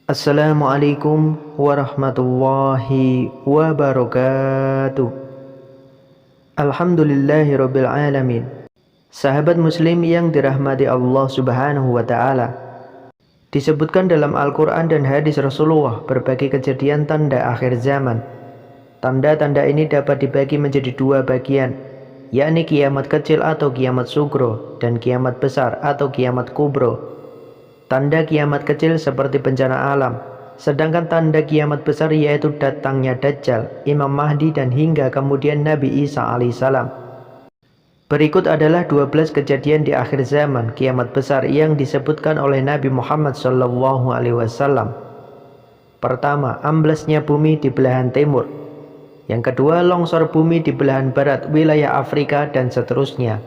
Assalamualaikum warahmatullahi wabarakatuh. Alhamdulillahirabbil alamin. Sahabat muslim yang dirahmati Allah Subhanahu wa taala. Disebutkan dalam Al-Qur'an dan hadis Rasulullah berbagai kejadian tanda akhir zaman. Tanda-tanda ini dapat dibagi menjadi dua bagian, yakni kiamat kecil atau kiamat sugro dan kiamat besar atau kiamat kubro. Tanda kiamat kecil seperti bencana alam, sedangkan tanda kiamat besar yaitu datangnya Dajjal, Imam Mahdi dan hingga kemudian Nabi Isa alaihissalam. Berikut adalah 12 kejadian di akhir zaman kiamat besar yang disebutkan oleh Nabi Muhammad SAW. Pertama, amblesnya bumi di belahan timur. Yang kedua, longsor bumi di belahan barat wilayah Afrika dan seterusnya.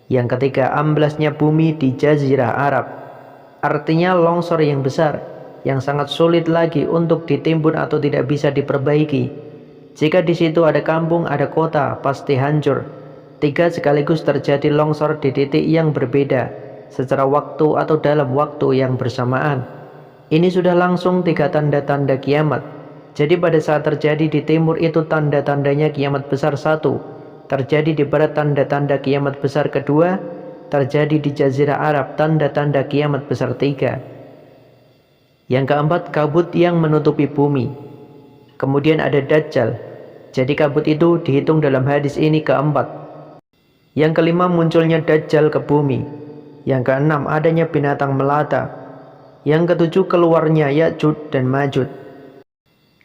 Yang ketiga, amblesnya bumi di Jazirah Arab. Artinya longsor yang besar, yang sangat sulit lagi untuk ditimbun atau tidak bisa diperbaiki. Jika di situ ada kampung, ada kota, pasti hancur. 3 sekaligus terjadi longsor di titik yang berbeda, secara waktu atau dalam waktu yang bersamaan. Ini sudah langsung 3 tanda-tanda kiamat. Jadi pada saat terjadi di timur itu tanda-tandanya kiamat besar 1, terjadi di barat tanda-tanda kiamat besar kedua, terjadi di Jazirah Arab tanda-tanda kiamat besar 3. Yang keempat, kabut yang menutupi bumi. Kemudian ada Dajjal. Jadi kabut itu dihitung dalam hadis ini keempat. Yang kelima, munculnya Dajjal ke bumi. Yang keenam, adanya binatang melata. Yang ketujuh, keluarnya Ya'juj dan Ma'juj.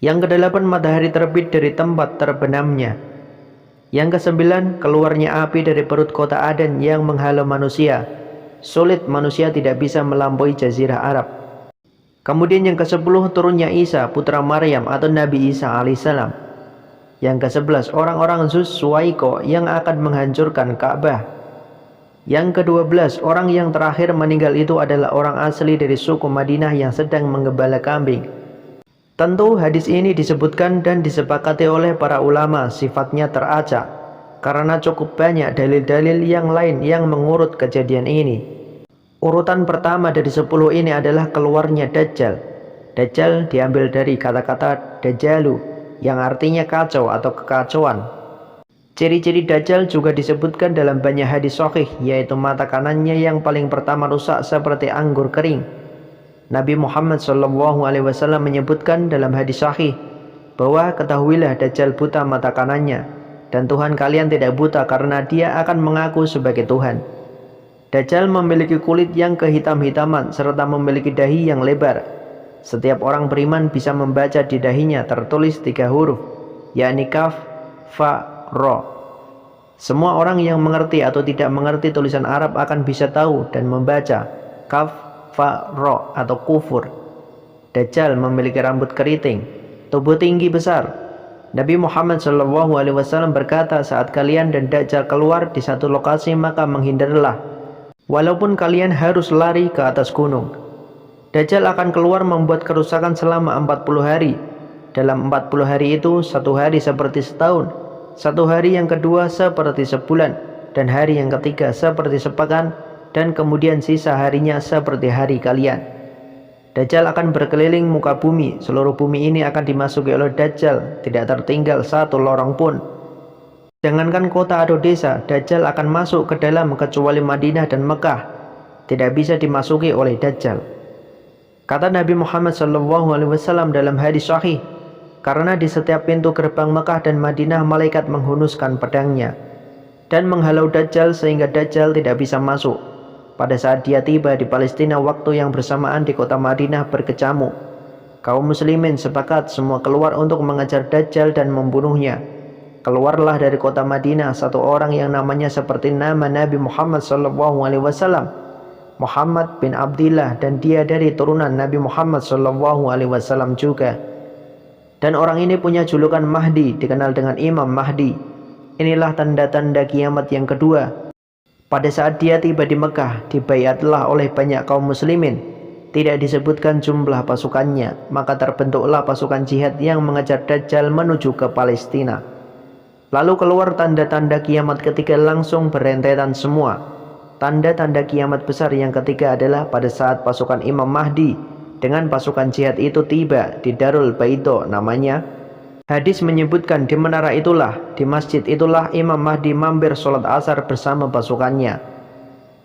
Yang kedelapan, matahari terbit dari tempat terbenamnya. Yang kesembilan, keluarnya api dari perut kota Aden yang menghalau manusia. Sulit manusia tidak bisa melampaui Jazirah Arab. Kemudian yang ke-10, turunnya Isa putra Maryam atau Nabi Isa alaihissalam. Yang ke-11, orang-orang Zuz Suwaiko yang akan menghancurkan Ka'bah. Yang ke-12, orang yang terakhir meninggal itu adalah orang asli dari suku Madinah yang sedang menggembala kambing. Tentu hadis ini disebutkan dan disepakati oleh para ulama sifatnya teracak, karena cukup banyak dalil-dalil yang lain yang mengurut kejadian ini. Urutan pertama dari 10 ini adalah keluarnya Dajjal. Dajjal diambil dari kata-kata Dajjalu, yang artinya kacau atau kekacauan. Ciri-ciri Dajjal juga disebutkan dalam banyak hadis sahih, yaitu mata kanannya yang paling pertama rusak seperti anggur kering. Nabi Muhammad SAW menyebutkan dalam hadis sahih bahwa ketahuilah Dajjal buta mata kanannya, dan Tuhan kalian tidak buta karena dia akan mengaku sebagai Tuhan. Dajjal memiliki kulit yang kehitam-hitaman serta memiliki dahi yang lebar. Setiap orang beriman bisa membaca di dahinya tertulis 3 huruf, yakni Kaf, Fa, Ro. Semua orang yang mengerti atau tidak mengerti tulisan Arab akan bisa tahu dan membaca Kaf, Fa, Ro atau kufur. Dajjal memiliki rambut keriting, tubuh tinggi besar. Nabi Muhammad SAW berkata, saat kalian dan Dajjal keluar di satu lokasi maka menghindarilah, walaupun kalian harus lari ke atas gunung. Dajjal akan keluar membuat kerusakan selama 40 hari. Dalam 40 hari itu, 1 hari seperti setahun, 1 hari yang kedua seperti sebulan, dan hari yang ketiga seperti sepekan, dan kemudian sisa harinya seperti hari kalian. Dajjal akan berkeliling muka bumi. Seluruh bumi ini akan dimasuki oleh Dajjal, tidak tertinggal satu lorong pun. Jangankan kota atau desa, Dajjal akan masuk ke dalam kecuali Madinah dan Mekah. Tidak bisa dimasuki oleh Dajjal. Kata Nabi Muhammad SAW dalam hadis sahih, karena di setiap pintu gerbang Mekah dan Madinah malaikat menghunuskan pedangnya dan menghalau Dajjal sehingga Dajjal tidak bisa masuk. Pada saat dia tiba di Palestina waktu yang bersamaan di kota Madinah berkecamuk. Kaum muslimin sepakat semua keluar untuk mengejar Dajjal dan membunuhnya. Keluarlah dari kota Madinah satu orang yang namanya seperti nama Nabi Muhammad SAW, Muhammad bin Abdillah, dan dia dari turunan Nabi Muhammad SAW juga. Dan orang ini punya julukan Mahdi, dikenal dengan Imam Mahdi. Inilah tanda-tanda kiamat yang kedua. Pada saat dia tiba di Mekah, dibaiatlah oleh banyak kaum muslimin. Tidak disebutkan jumlah pasukannya, maka terbentuklah pasukan jihad yang mengejar Dajjal menuju ke Palestina. Lalu keluar tanda-tanda kiamat ketiga langsung berentetan semua. Tanda-tanda kiamat besar yang ketiga adalah pada saat pasukan Imam Mahdi dengan pasukan jihad itu tiba di Darul Baito namanya. Hadis menyebutkan di menara itulah, di masjid itulah Imam Mahdi mampir sholat asar bersama pasukannya.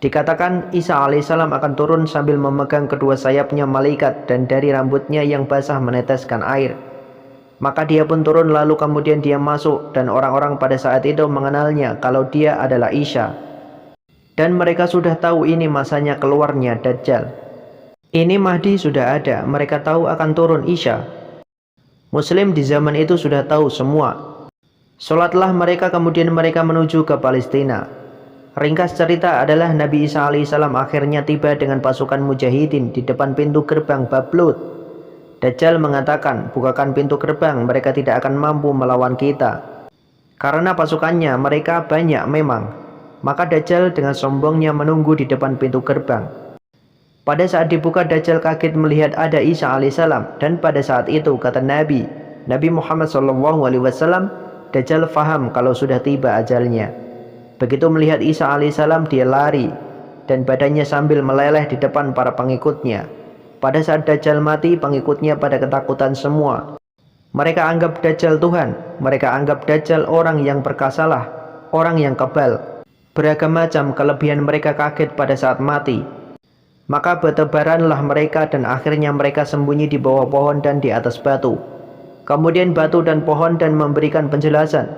Dikatakan Isa alaihissalam akan turun sambil memegang kedua sayapnya malaikat dan dari rambutnya yang basah meneteskan air. Maka dia pun turun lalu kemudian dia masuk dan orang-orang pada saat itu mengenalnya kalau dia adalah Isa. Dan mereka sudah tahu ini masanya keluarnya Dajjal. Ini Mahdi sudah ada, mereka tahu akan turun Isa. Muslim di zaman itu sudah tahu semua. Sholatlah mereka kemudian mereka menuju ke Palestina. Ringkas cerita adalah Nabi Isa alaihissalam akhirnya tiba dengan pasukan mujahidin di depan pintu gerbang Bab Lut. Dajjal mengatakan, bukakan pintu gerbang, mereka tidak akan mampu melawan kita. Karena pasukannya mereka banyak memang. Maka Dajjal dengan sombongnya menunggu di depan pintu gerbang. Pada saat dibuka, Dajjal kaget melihat ada Isa alaihissalam, dan pada saat itu kata Nabi Muhammad SAW, Dajjal faham kalau sudah tiba ajalnya. Begitu melihat Isa alaihissalam dia lari dan badannya sambil meleleh di depan para pengikutnya. Pada saat Dajjal mati, pengikutnya pada ketakutan semua. Mereka anggap Dajjal Tuhan, mereka anggap Dajjal orang yang perkasalah, orang yang kebal. Beragam macam kelebihan mereka kaget pada saat mati. Maka bertebaranlah mereka dan akhirnya mereka sembunyi di bawah pohon dan di atas batu. Kemudian batu dan pohon dan memberikan penjelasan,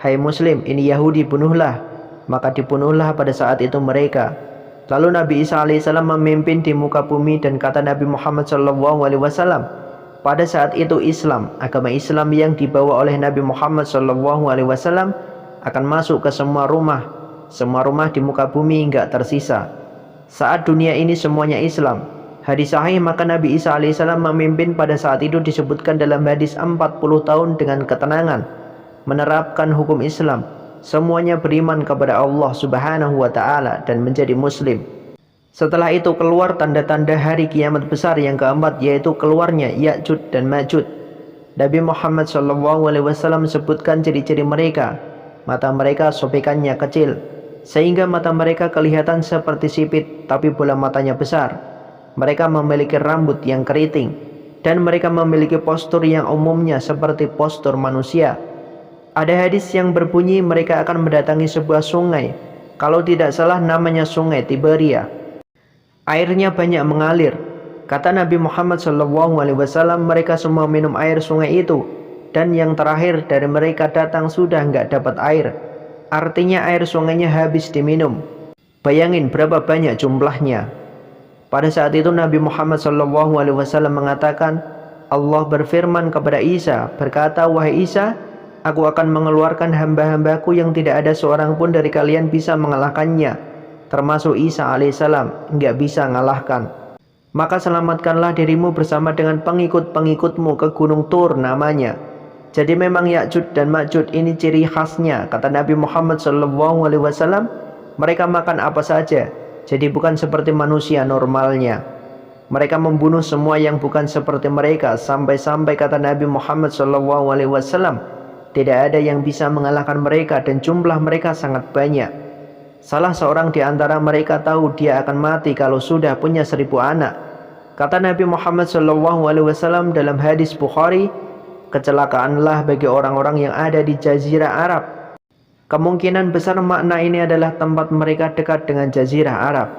hai Muslim, ini Yahudi, bunuhlah. Maka dibunuhlah pada saat itu mereka. Lalu Nabi Isa alaihissalam memimpin di muka bumi dan kata Nabi Muhammad SAW, pada saat itu Islam, agama Islam yang dibawa oleh Nabi Muhammad SAW akan masuk ke semua rumah di muka bumi enggak tersisa. Saat dunia ini semuanya Islam. Hadis sahih, maka Nabi Isa alaihissalam memimpin pada saat itu disebutkan dalam hadis 40 tahun dengan ketenangan, menerapkan hukum Islam. Semuanya beriman kepada Allah Subhanahu wa Ta'ala dan menjadi Muslim. Setelah itu keluar tanda-tanda hari kiamat besar yang keempat, yaitu keluarnya Ya'jud dan Ma'jud. Nabi Muhammad SAW sebutkan ciri-ciri mereka. Mata mereka sobekannya kecil, sehingga mata mereka kelihatan seperti sipit, tapi bola matanya besar. Mereka memiliki rambut yang keriting, dan mereka memiliki postur yang umumnya seperti postur manusia. Ada hadis yang berbunyi mereka akan mendatangi sebuah sungai, kalau tidak salah namanya Sungai Tiberia. Airnya banyak mengalir. Kata Nabi Muhammad SAW, mereka semua minum air sungai itu, dan yang terakhir dari mereka datang sudah enggak dapat air. Artinya air sungainya habis diminum. Bayangin berapa banyak jumlahnya. Pada saat itu Nabi Muhammad SAW mengatakan, Allah berfirman kepada Isa, berkata, wahai Isa, aku akan mengeluarkan hamba-hambaku yang tidak ada seorang pun dari kalian bisa mengalahkannya, termasuk Isa alaihissalam, enggak bisa mengalahkan. Maka selamatkanlah dirimu bersama dengan pengikut-pengikutmu ke Gunung Tur namanya. Jadi memang Ya'jud dan Ma'jud ini ciri khasnya. Kata Nabi Muhammad SAW, mereka makan apa saja, jadi bukan seperti manusia normalnya. Mereka membunuh semua yang bukan seperti mereka, sampai-sampai kata Nabi Muhammad SAW, tidak ada yang bisa mengalahkan mereka dan jumlah mereka sangat banyak. Salah seorang di antara mereka tahu dia akan mati kalau sudah punya 1000 anak. Kata Nabi Muhammad SAW dalam hadis Bukhari, kecelakaanlah bagi orang-orang yang ada di Jazirah Arab. Kemungkinan besar makna ini adalah tempat mereka dekat dengan Jazirah Arab.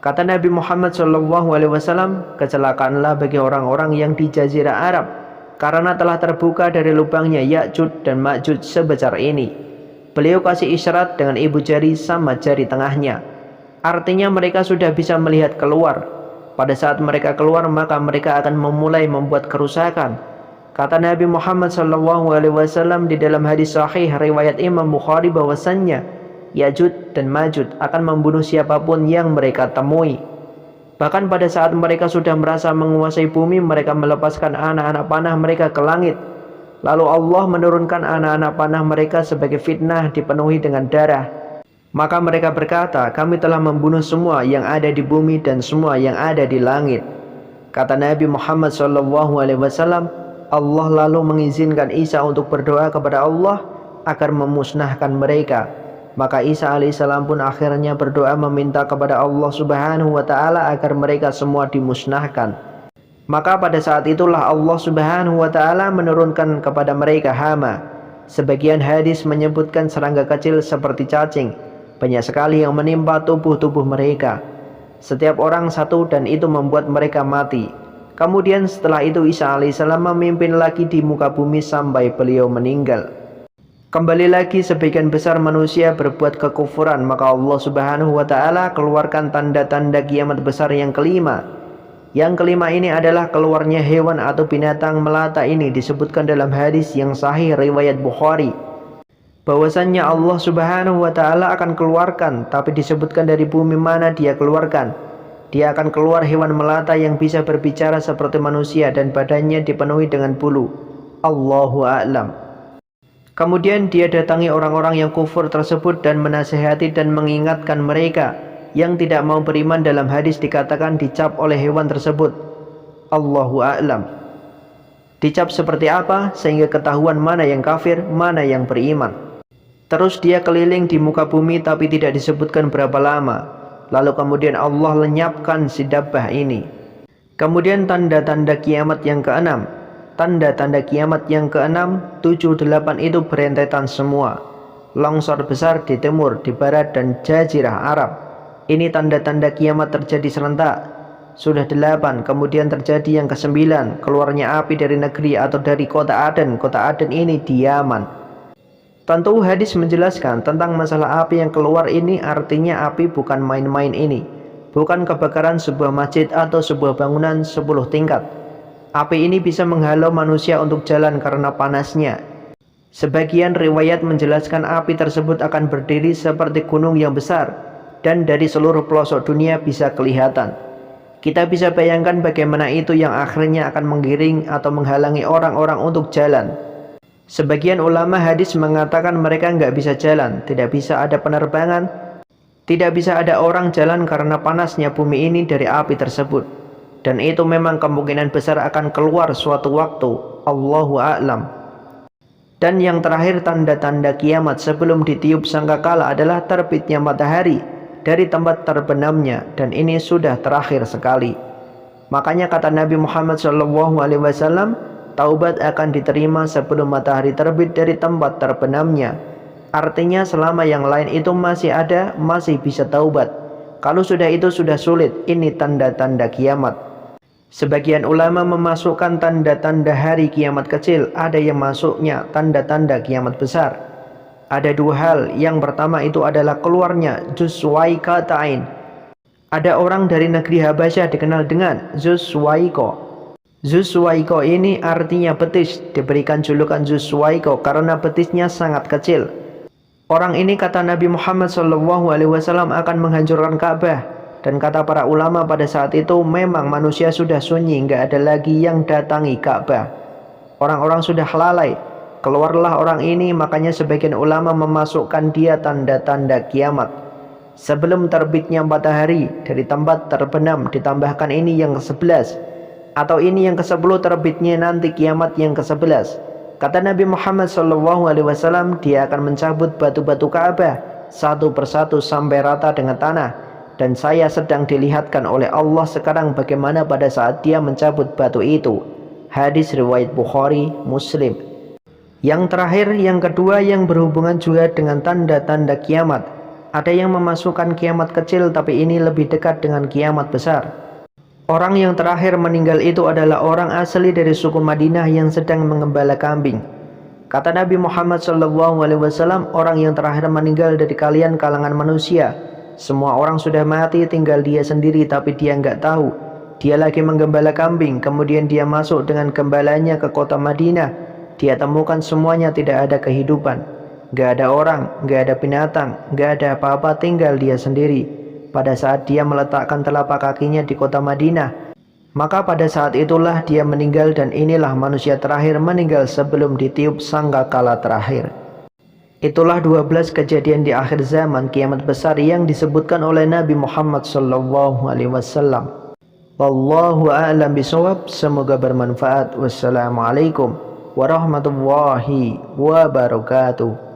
Kata Nabi Muhammad SAW, kecelakaanlah bagi orang-orang yang di Jazirah Arab, karena telah terbuka dari lubangnya Ya'jud dan Ma'jud sebesar ini. Beliau kasih isyarat dengan ibu jari sama jari tengahnya. Artinya mereka sudah bisa melihat keluar. Pada saat mereka keluar, maka mereka akan memulai membuat kerusakan. Kata Nabi Muhammad SAW di dalam hadis sahih riwayat Imam Bukhari bahwasannya Ya'jud dan Ma'jud akan membunuh siapapun yang mereka temui. Bahkan pada saat mereka sudah merasa menguasai bumi, mereka melepaskan anak-anak panah mereka ke langit. Lalu Allah menurunkan anak-anak panah mereka sebagai fitnah dipenuhi dengan darah. Maka mereka berkata, kami telah membunuh semua yang ada di bumi dan semua yang ada di langit. Kata Nabi Muhammad SAW, Allah lalu mengizinkan Isa untuk berdoa kepada Allah agar memusnahkan mereka. Maka Isa alaihissalam pun akhirnya berdoa meminta kepada Allah Subhanahu wa Ta'ala agar mereka semua dimusnahkan. Maka pada saat itulah Allah Subhanahu wa taala menurunkan kepada mereka hama. Sebagian hadis menyebutkan serangga kecil seperti cacing, banyak sekali yang menimpa tubuh-tubuh mereka. Setiap orang satu dan itu membuat mereka mati. Kemudian setelah itu Isa alaihissalam memimpin lagi di muka bumi sampai beliau meninggal. Kembali lagi sebagian besar manusia berbuat kekufuran, maka Allah Subhanahu wa taala keluarkan tanda-tanda kiamat besar yang kelima. Yang kelima ini adalah keluarnya hewan atau binatang melata. Ini disebutkan dalam hadis yang sahih riwayat Bukhari, bahwasannya Allah Subhanahu wa taala akan keluarkan, tapi disebutkan dari bumi mana dia keluarkan. Dia akan keluar hewan melata yang bisa berbicara seperti manusia dan badannya dipenuhi dengan bulu. Allahu a'lam. Kemudian dia datangi orang-orang yang kufur tersebut dan menasihati dan mengingatkan mereka. Yang tidak mau beriman dalam hadis dikatakan dicap oleh hewan tersebut. Allahu a'lam. Dicap seperti apa sehingga ketahuan mana yang kafir, mana yang beriman. Terus dia keliling di muka bumi tapi tidak disebutkan berapa lama. Lalu kemudian Allah lenyapkan si dabbah ini. Kemudian tanda-tanda kiamat yang keenam. Tanda-tanda kiamat yang keenam, 7, 8 itu berentetan semua. Longsor besar di timur, di barat dan jazirah Arab. Ini tanda-tanda kiamat terjadi serentak. Sudah 8, kemudian terjadi yang ke-9, keluarnya api dari negeri atau dari kota Aden. Kota Aden ini di Yaman. Tentu hadis menjelaskan tentang masalah api yang keluar ini, artinya api bukan main-main ini. Bukan kebakaran sebuah masjid atau sebuah bangunan 10 tingkat. Api ini bisa menghalau manusia untuk jalan karena panasnya. Sebagian riwayat menjelaskan api tersebut akan berdiri seperti gunung yang besar dan dari seluruh pelosok dunia bisa kelihatan. Kita bisa bayangkan bagaimana itu yang akhirnya akan menggiring atau menghalangi orang-orang untuk jalan. Sebagian ulama hadis mengatakan mereka nggak bisa jalan, tidak bisa ada penerbangan, tidak bisa ada orang jalan karena panasnya bumi ini dari api tersebut. Dan itu memang kemungkinan besar akan keluar suatu waktu. Allahu a'lam. Dan yang terakhir tanda-tanda kiamat sebelum ditiup sangkakala adalah terbitnya matahari dari tempat terbenamnya, dan ini sudah terakhir sekali. Makanya kata Nabi Muhammad SAW, taubat akan diterima sebelum matahari terbit dari tempat terbenamnya. Artinya selama yang lain itu masih ada, masih bisa taubat. Kalau sudah itu sudah sulit. Ini tanda-tanda kiamat. Sebagian ulama memasukkan tanda-tanda hari kiamat kecil, ada yang masuknya tanda-tanda kiamat besar. Ada 2 hal. Yang pertama itu adalah keluarnya Zuswaikatain. Ada orang dari negeri Habasyah dikenal dengan Zuswaiko. Zuswaiko ini artinya betis, diberikan julukan Zuswaiko karena betisnya sangat kecil. Orang ini kata Nabi Muhammad SAW akan menghancurkan Ka'bah. Dan kata para ulama pada saat itu memang manusia sudah sunyi, nggak ada lagi yang datangi Ka'bah. Orang-orang sudah lalai. Keluarlah orang ini, makanya sebagian ulama memasukkan dia tanda-tanda kiamat. Sebelum terbitnya matahari dari tempat terbenam, ditambahkan ini yang ke-11. Atau ini yang ke-10 terbitnya nanti kiamat yang ke-11. Kata Nabi Muhammad SAW, dia akan mencabut batu-batu Ka'bah satu persatu sampai rata dengan tanah. Dan saya sedang dilihatkan oleh Allah sekarang bagaimana pada saat dia mencabut batu itu. Hadis riwayat Bukhari, Muslim. Yang terakhir, yang kedua yang berhubungan juga dengan tanda-tanda kiamat. Ada yang memasukkan kiamat kecil tapi ini lebih dekat dengan kiamat besar. Orang yang terakhir meninggal itu adalah orang asli dari suku Madinah yang sedang mengembala kambing. Kata Nabi Muhammad SAW, orang yang terakhir meninggal dari kalian kalangan manusia. Semua orang sudah mati, tinggal dia sendiri tapi dia nggak tahu. Dia lagi menggembala kambing, kemudian dia masuk dengan gembalanya ke kota Madinah. Dia temukan semuanya tidak ada kehidupan. Nggak ada orang, nggak ada binatang, nggak ada apa-apa, tinggal dia sendiri. Pada saat dia meletakkan telapak kakinya di kota Madinah, maka pada saat itulah dia meninggal dan inilah manusia terakhir meninggal sebelum ditiup sangkakala terakhir. Itulah 12 kejadian di akhir zaman kiamat besar yang disebutkan oleh Nabi Muhammad SAW. Wallahu a'lam bishawab. Semoga bermanfaat. Wassalamualaikum warahmatullahi wabarakatuh.